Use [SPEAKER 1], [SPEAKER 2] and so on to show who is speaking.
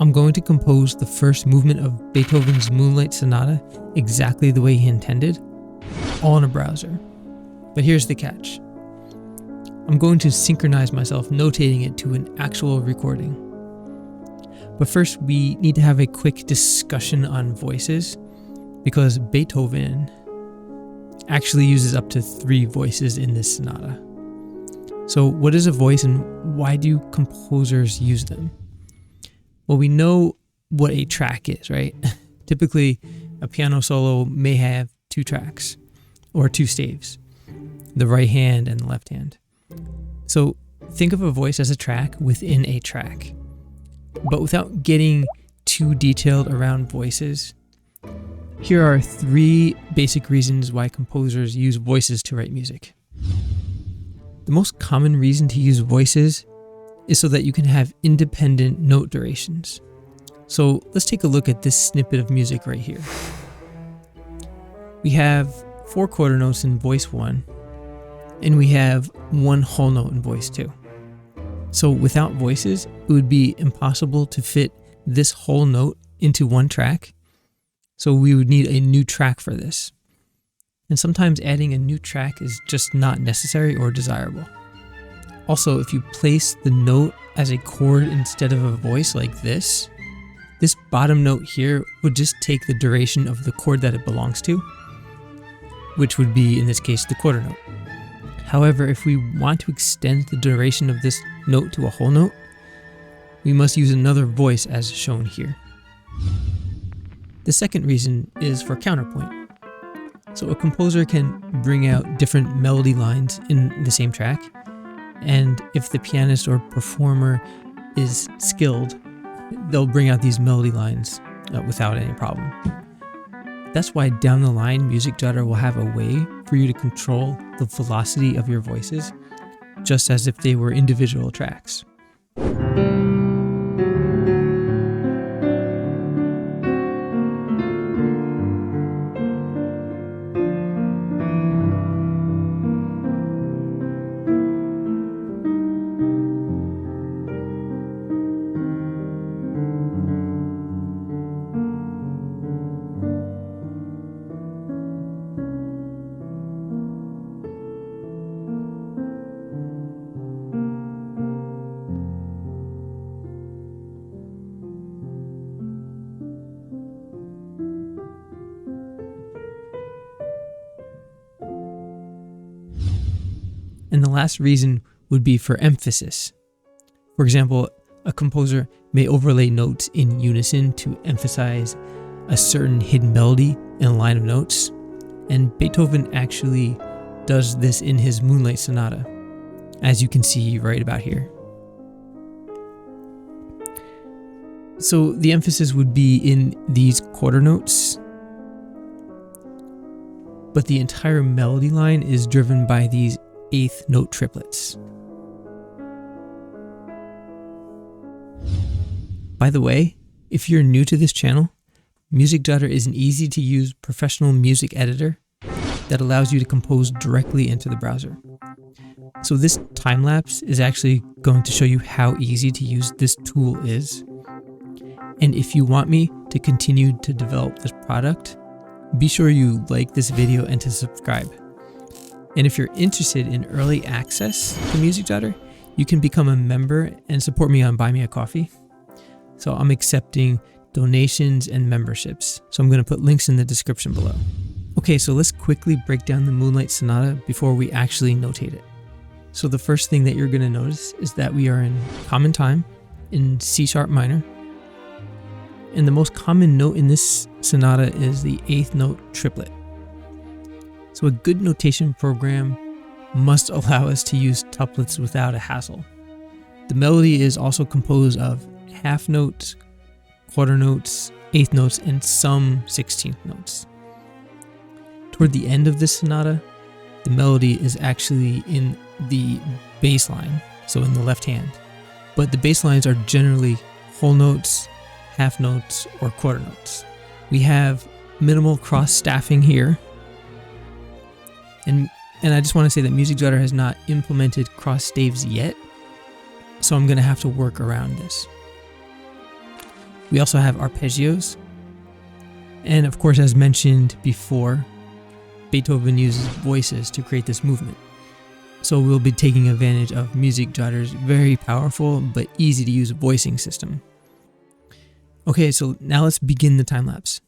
[SPEAKER 1] I'm going to compose the first movement of Beethoven's Moonlight Sonata exactly the way he intended, all in a browser. But here's the catch. I'm going to synchronize myself notating it to an actual recording. But first, we need to have a quick discussion on voices, because Beethoven actually uses up to 3 voices in this sonata. So what is a voice and why do composers use them? Well, we know what a track is, right? Typically, a piano solo may have 2 tracks or 2 staves, the right hand and the left hand. So think of a voice as a track within a track. But without getting too detailed around voices, here are 3 basic reasons why composers use voices to write music. The most common reason to use voices is so that you can have independent note durations. So let's take a look at this snippet of music right here. We have 4 quarter notes in voice 1, and we have 1 whole note in voice 2. So without voices, it would be impossible to fit this whole note into 1 track. So we would need a new track for this. And sometimes adding a new track is just not necessary or desirable. Also, if you place the note as a chord instead of a voice like this bottom note here would just take the duration of the chord that it belongs to, which would be, in this case, the quarter note. However, if we want to extend the duration of this note to a whole note, we must use another voice as shown here. The second reason is for counterpoint. So a composer can bring out different melody lines in the same track, and if the pianist or performer is skilled, they'll bring out these melody lines without any problem. That's why down the line, MusicJotter will have a way for you to control the velocity of your voices, just as if they were individual tracks. And the last reason would be for emphasis. For example, a composer may overlay notes in unison to emphasize a certain hidden melody in a line of notes, and Beethoven actually does this in his Moonlight Sonata, as you can see right about here. So the emphasis would be in these quarter notes, but the entire melody line is driven by these 8th note triplets. By the way, if you're new to this channel, MusicJotter is an easy to use professional music editor that allows you to compose directly into the browser. So this time lapse is actually going to show you how easy to use this tool is. And if you want me to continue to develop this product, be sure you like this video and to subscribe. And if you're interested in early access to MusicJotter, you can become a member and support me on Buy Me a Coffee. So I'm accepting donations and memberships. So I'm going to put links in the description below. Okay, so let's quickly break down the Moonlight Sonata before we actually notate it. So the first thing that you're going to notice is that we are in common time in C sharp minor. And the most common note in this sonata is the 8th note triplet. So a good notation program must allow us to use tuplets without a hassle. The melody is also composed of half notes, quarter notes, 8th notes, and some 16th notes. Toward the end of this sonata, the melody is actually in the bass line, so in the left hand. But the bass lines are generally whole notes, half notes, or quarter notes. We have minimal cross staffing here. And I just want to say that MusicJotter has not implemented cross staves yet, so I'm going to have to work around this. We also have arpeggios. And of course, as mentioned before, Beethoven uses voices to create this movement. So we'll be taking advantage of Music Jotter's very powerful but easy to use voicing system. Okay, so now let's begin the time lapse.